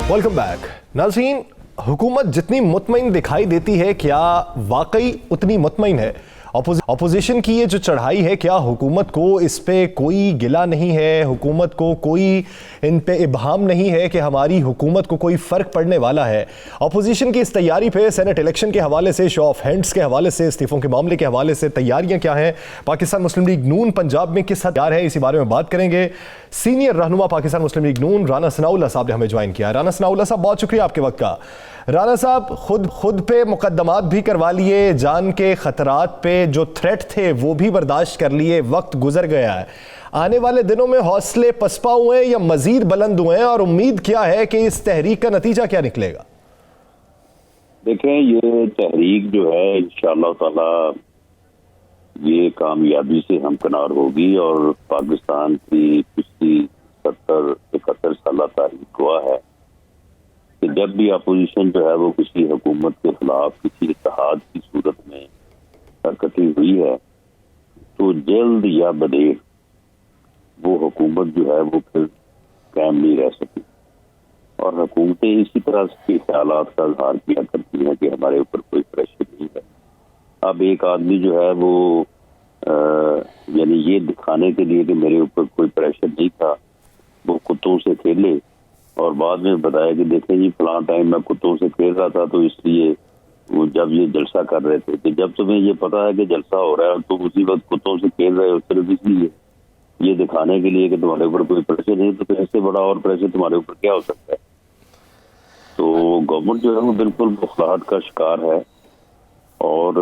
Welcome back. ناظرین، حکومت جتنی مطمئن دکھائی دیتی ہے، کیا واقعی اتنی مطمئن ہے؟ اپوزیشن کی یہ جو چڑھائی ہے، کیا حکومت کو اس پہ کوئی گلہ نہیں ہے؟ حکومت کو کوئی ان پہ ابہام نہیں ہے کہ ہماری حکومت کو کوئی فرق پڑنے والا ہے؟ اپوزیشن کی اس تیاری پہ سینٹ الیکشن کے حوالے سے، شو آف ہینڈز کے حوالے سے، استعفوں کے معاملے کے حوالے سے تیاریاں کیا ہیں؟ پاکستان مسلم لیگ نون پنجاب میں کس حد تیار ہے؟ اسی بارے میں بات کریں گے. سینئر رہنما پاکستان مسلم لیگ نون رانا ثناء اللہ صاحب نے ہمیں جوائن کیا. رانا ثناء اللہ صاحب، بہت شکریہ آپ کے وقت کا. رانا صاحب، خود پہ مقدمات بھی کروا لیے، جان کے خطرات پہ جو تھریٹ تھے وہ بھی برداشت کر لیے، وقت گزر گیا ہے. آنے والے دنوں میں حوصلے پسپا ہوئے ہیں یا مزید بلند ہوئے ہیں، اور امید کیا ہے کہ اس تحریک کا نتیجہ کیا نکلے گا؟ دیکھیں، یہ تحریک جو ہے انشاءاللہ تعالی یہ کامیابی سے ہمکنار ہوگی، اور پاکستان کی پچھلی 70-71 سالہ تاریخ گواہ ہے کہ جب بھی اپوزیشن جو ہے وہ کسی حکومت کے خلاف کسی اتحاد کی صورت میں حرکتیں ہوئی ہے تو جلد یا بدیر وہ حکومت جو ہے وہ پھر قائم نہیں رہ سکی، اور حکومتیں اسی طرح کے خیالات کا اظہار کیا کرتی ہیں کہ ہمارے اوپر کوئی پریشر نہیں ہے. اب ایک آدمی جو ہے وہ یعنی یہ دکھانے کے لیے کہ میرے اوپر کوئی پریشر نہیں تھا، وہ کتوں سے کھیلے اور بعد میں بتایا کہ دیکھیں جی فلاں ٹائم میں کتوں سے کھیل رہا تھا، تو اس لیے وہ جب یہ جلسہ کر رہے تھے کہ جب تمہیں یہ پتا ہے کہ جلسہ ہو رہا ہے تو اسی وقت کتوں سے کھیل رہے ہو صرف اس لیے یہ دکھانے کے لیے کہ تمہارے اوپر کوئی پریشر نہیں، تو اس سے بڑا اور پریشر تمہارے اوپر کیا ہو سکتا ہے؟ تو گورنمنٹ جو ہے وہ بالکل بخلاہٹ کا شکار ہے، اور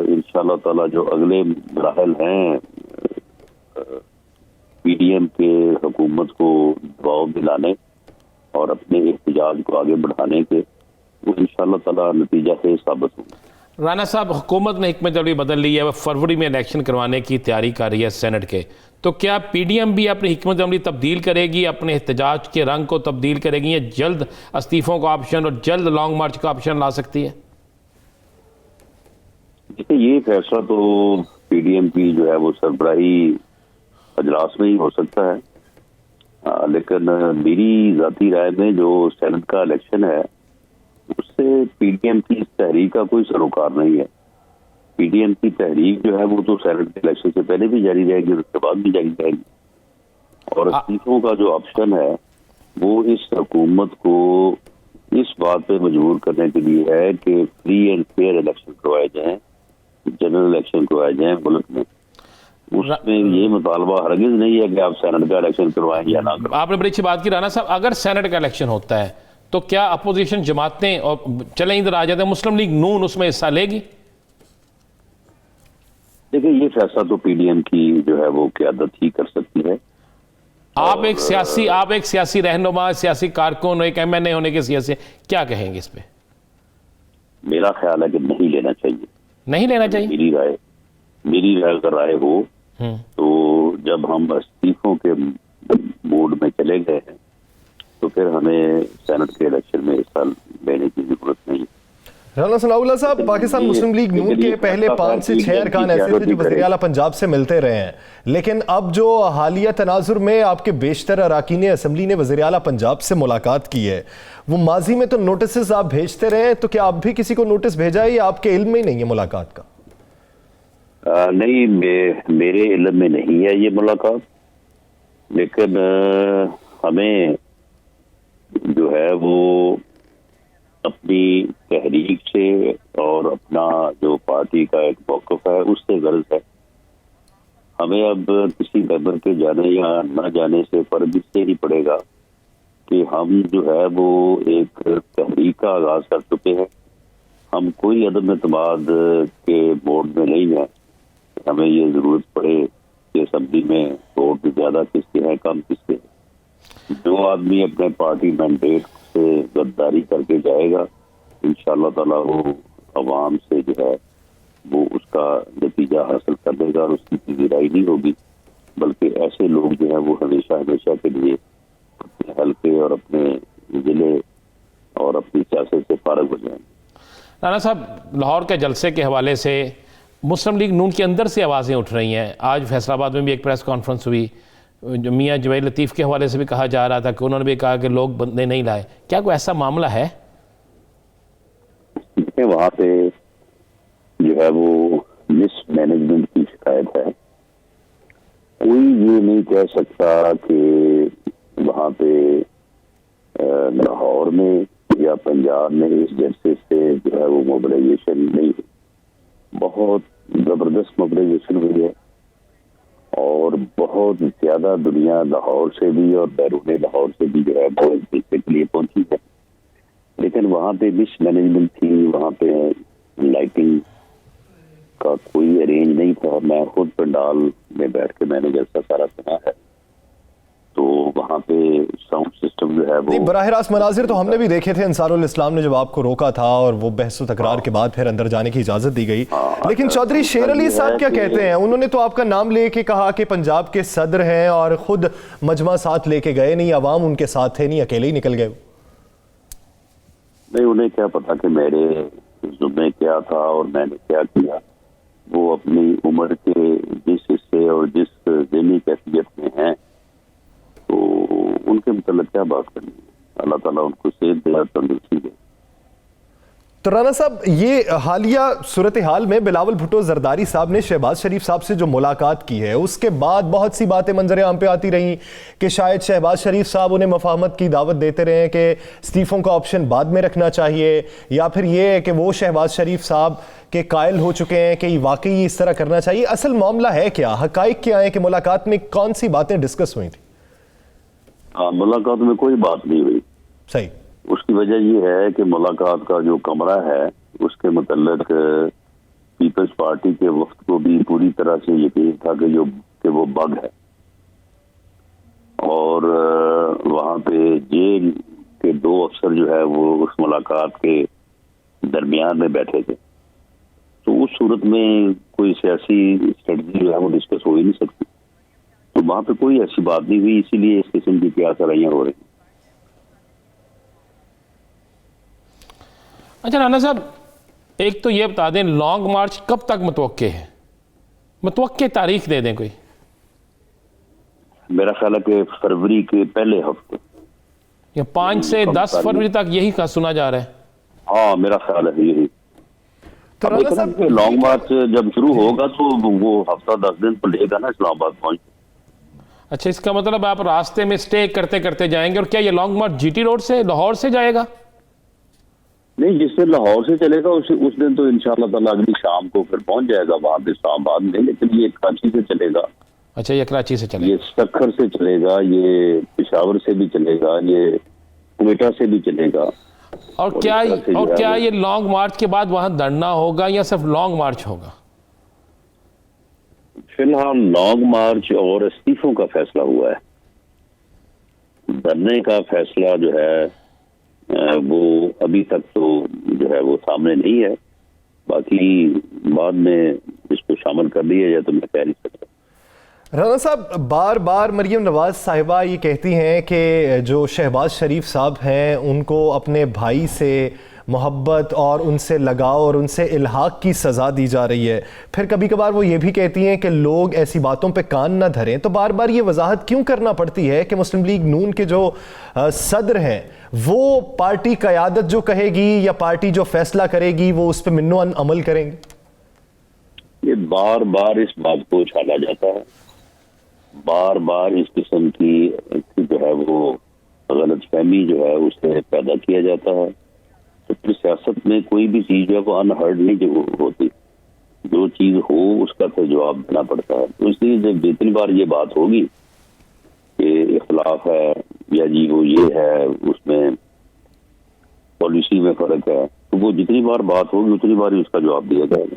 انشاءاللہ تعالی جو اگلے مراحل ہیں PDM کے حکومت کو دباؤ دلانے اور اپنے احتجاج کو آگے بڑھانے کے، وہ انشاءاللہ تعالی نتیجہ سے ثابت ہوں. رانا صاحب، حکومت نے حکمت عملی بدل لی ہے، وہ فروری میں الیکشن کروانے کی تیاری کر رہی ہے سینٹ کے، تو کیا PDM بھی اپنی حکمت عملی تبدیل کرے گی، اپنے احتجاج کے رنگ کو تبدیل کرے گی، یا جلد استعفوں کا آپشن اور جلد لانگ مارچ کا آپشن لا سکتی ہے؟ دیکھیں، یہ فیصلہ تو PDM کی جو ہے وہ سربراہی اجلاس میں ہی ہو سکتا ہے، لیکن میری ذاتی رائے میں جو سینٹ کا الیکشن ہے اس سے PDM کی اس تحریک کا کوئی سروکار نہیں ہے. PDM کی تحریک جو ہے وہ تو سینٹ کے الیکشن سے پہلے بھی جاری رہے گی اور اس کے بعد بھی جاری رہے گی، اور استعفوں کا جو آپشن ہے وہ اس حکومت کو اس بات پہ مجبور کرنے کے لیے ہے کہ فری اینڈ فیئر الیکشن کروائے جائیں، جنرل الیکشن کروائے جائیں ملک میں. اس میں یہ مطالبہ ہرگز نہیں ہے کہ آپ سینٹ کا الیکشن کروائیں یا نہ کروائیں. آپ نے بڑی اچھی بات کی رانا صاحب. اگر سینٹ کا الیکشن ہوتا ہے تو کیا اپوزیشن جماعتیں اور چلیں ادھر آ جاتے ہیں، مسلم لیگ نون اس میں حصہ لے گی؟ دیکھیں، یہ فیصلہ تو PDM کی جو ہے وہ قیادت ہی کر سکتی ہے. آپ ایک سیاسی رہنما، سیاسی کارکن، ایک MNA ہونے کے سیاسی، کیا کہیں گے اس پہ؟ میرا خیال ہے کہ نہیں لینا چاہیے. نہیں لینا چاہیے؟ میری رائے اگر رائے ہو تو جب ہم استعفوں کے موڈ میں چلے گئے ہیں تو پھر ہمیں سینٹ کے الیکشن میں حصہ لینے کی ضرورت نہیں. رانا ثناء اللہ صاحب، پاکستان مسلم لیگ نون کے پہلے 5 سے 6 ارکان ایسے تھے جو وزیر اعلیٰ پنجاب سے ملتے رہے ہیں، لیکن اب جو حالیہ تناظر میں آپ کے بیشتر اراکین اسمبلی نے وزیر اعلیٰ پنجاب سے ملاقات کی ہے، وہ ماضی میں تو نوٹسز آپ بھیجتے رہے ہیں، تو کیا آپ بھی کسی کو نوٹس بھیجا ہے یا آپ کے علم میں ہی نہیں ہے ملاقات کا؟ نہیں، میرے علم میں نہیں ہے یہ ملاقات، لیکن ہمیں جو ہے وہ اپنی تحریک سے اور اپنا جو پارٹی کا ایک موقف ہے اس سے غرض ہے. ہمیں اب کسی ممبر کے جانے یا نہ جانے سے فرق اس سے ہی پڑے گا کہ ہم جو ہے وہ ایک تحریک کا آغاز کر چکے ہیں. ہم کوئی عدم اعتماد کے موڈ میں نہیں ہیں. ہمیں یہ ضرورت پڑے کہ اسمبلی میں ووٹ زیادہ کس کے ہیں کم کس کے ہیں. جو آدمی اپنے پارٹی مینڈیٹ سے غداری کر کے جائے گا انشاءاللہ تعالیٰ وہ عوام سے جو ہے وہ اس کا نتیجہ حاصل کر لے گا اور اس کی پذیرائی نہیں ہوگی, بلکہ ایسے لوگ جو ہیں وہ ہمیشہ کے لیے اپنے حلقے اور اپنے ضلع اور اپنی سیاست سے فارغ ہو جائیں گے. رانا صاحب, لاہور کے جلسے کے حوالے سے مسلم لیگ نون کے اندر سے آوازیں اٹھ رہی ہیں. آج فیصل آباد میں بھی ایک پریس کانفرنس ہوئی, جو میاں جویل لطیف کے حوالے سے بھی کہا جا رہا تھا کہ انہوں نے بھی کہا کہ لوگ بندے نہیں لائے. کیا کوئی ایسا معاملہ ہے؟ وہاں پہ جو ہے وہ مس مینجمنٹ کی شکایت ہے. کوئی یہ نہیں کہہ سکتا کہ وہاں پہ لاہور میں یا پنجاب میں اس جلسے سے جو ہے وہ موبلائزیشن نہیں ہوئی. بہت زبردست موبلائزیشن ہوئی ہے اور بہت زیادہ دنیا لاہور سے بھی اور بیرون لاہور سے بھی جو ہے وہ اس جلسے کے لیے پہنچی ہے. لیکن وہاں پہ مس مینجمنٹ تھی, وہاں پہ لائٹنگ کا کوئی ارینج نہیں تھا. میں خود پنڈال میں بیٹھ کے میں نے جلسہ سارا سنا ہے, تو وہاں پہ ساؤنڈ سسٹم جو ہے وہ براہ راست مناظر تو ہم نے بھی دیکھے تھے. انصار الاسلام نے جب آپ کو روکا تھا اور وہ بحث و تکرار کے بعد پھر اندر جانے کی اجازت دی گئی. لیکن چودھری شیر علی صاحب کیا کہتے ہیں؟ انہوں نے تو آپ کا نام لے کے کہا کہ پنجاب کے صدر ہیں اور خود مجمع ساتھ لے کے گئے نہیں, عوام ان کے ساتھ تھے نہیں, اکیلے ہی نکل گئے. نہیں, انہیں کیا پتا کہ میرے ذمے کیا تھا اور میں نے کیا کیا. وہ اپنی عمر کے جس حصے اور جس ذہنی کیفیت میں ہیں تو ان کے متعلق کیا بات کرنی ہے. اللہ تعالیٰ ان کو صحت دے اور تندرستی دے. تو رانا صاحب, یہ حالیہ صورتحال میں بلاول بھٹو زرداری صاحب نے شہباز شریف صاحب سے جو ملاقات کی ہے اس کے بعد بہت سی باتیں منظر عام پہ آتی رہیں کہ شاید شہباز شریف صاحب انہیں مفاہمت کی دعوت دیتے رہے کہ استعفوں کا آپشن بعد میں رکھنا چاہیے, یا پھر یہ ہے کہ وہ شہباز شریف صاحب کے قائل ہو چکے ہیں کہ واقعی اس طرح کرنا چاہیے. اصل معاملہ ہے کیا, حقائق کیا ہیں کہ ملاقات میں کون سی باتیں ڈسکس ہوئی تھیں؟ ملاقات میں کوئی بات نہیں ہوئی. صحیح. اس کی وجہ یہ ہے کہ ملاقات کا جو کمرہ ہے اس کے متعلق پیپلز پارٹی کے وفد کو بھی پوری طرح سے یقین تھا کہ وہ بگ ہے, اور وہاں پہ جیل کے 2 افسر جو ہے وہ اس ملاقات کے درمیان میں بیٹھے تھے. تو اس صورت میں کوئی سیاسی اسٹریٹجی جو ہے وہ ڈسکس ہو ہی نہیں سکتی. تو وہاں پہ کوئی ایسی بات نہیں ہوئی, اسی لیے اس قسم کی کیا سرائیاں ہو رہی ہیں. اچھا رانا صاحب, ایک تو یہ بتا دیں لانگ مارچ کب تک متوقع ہے؟ متوقع تاریخ دے دیں کوئی. میرا خیال ہے کہ فروری کے پہلے ہفتے, یا 5 سے 10 فروری تک یہی کا سنا جا رہا ہے. ہاں میرا خیال ہے یہی. لانگ مارچ جب شروع ہوگا تو وہ ہفتہ 10 دن تو لے گا نا اسلام آباد پہنچ. اچھا, اس کا مطلب آپ راستے میں سٹے کرتے کرتے جائیں گے. اور کیا یہ long march G T road سے لاہور سے جائے گا؟ نہیں, جس دن لاہور سے چلے گا اس دن تو انشاءاللہ تعالیٰ اگلی شام کو پھر پہنچ جائے گا وہاں پہ اسلام آباد میں. لیکن یہ کراچی سے چلے گا. اچھا, یہ کراچی سے چلے گا, یہ سکھر سے چلے گا, یہ پشاور سے بھی چلے گا, یہ کوئٹہ سے بھی چلے گا. اور کیا یہ لانگ مارچ کے بعد وہاں دھرنا ہوگا یا صرف لانگ مارچ ہوگا؟ فی الحال لانگ مارچ اور استعفوں کا فیصلہ ہوا ہے. دھرنے کا فیصلہ جو ہے وہ ابھی تک تو جو ہے وہ سامنے نہیں ہے. باقی بعد میں اس کو شامل کر لیا جائے تو میں کہہ نہیں سکتا. رانا صاحب, بار بار مریم نواز صاحبہ یہ کہتی ہیں کہ جو شہباز شریف صاحب ہیں ان کو اپنے بھائی سے محبت اور ان سے لگاؤ اور ان سے الحاق کی سزا دی جا رہی ہے. پھر کبھی کبھار وہ یہ بھی کہتی ہیں کہ لوگ ایسی باتوں پہ کان نہ دھریں. تو بار بار یہ وضاحت کیوں کرنا پڑتی ہے کہ مسلم لیگ نون کے جو صدر ہیں وہ پارٹی قیادت جو کہے گی یا پارٹی جو فیصلہ کرے گی وہ اس پہ منو عمل کریں گے؟ یہ بار بار اس بات کو اچھالا جاتا ہے, بار بار اس قسم کی جو ہے وہ غلط فہمی جو ہے اسے پیدا کیا جاتا ہے. تو پھر سیاست میں کوئی بھی چیز جو ہے وہ انہرڈ نہیں ہوتی. جو چیز ہو اس کا پھر جواب دینا پڑتا ہے. تو اس لیے جب جتنی بار یہ بات ہوگی کہ اختلاف ہے یا جی وہ یہ ہے اس میں پالیسی میں فرق ہے, تو وہ جتنی بار بات ہوگی اتنی بار ہی اس کا جواب دیا جائے گا.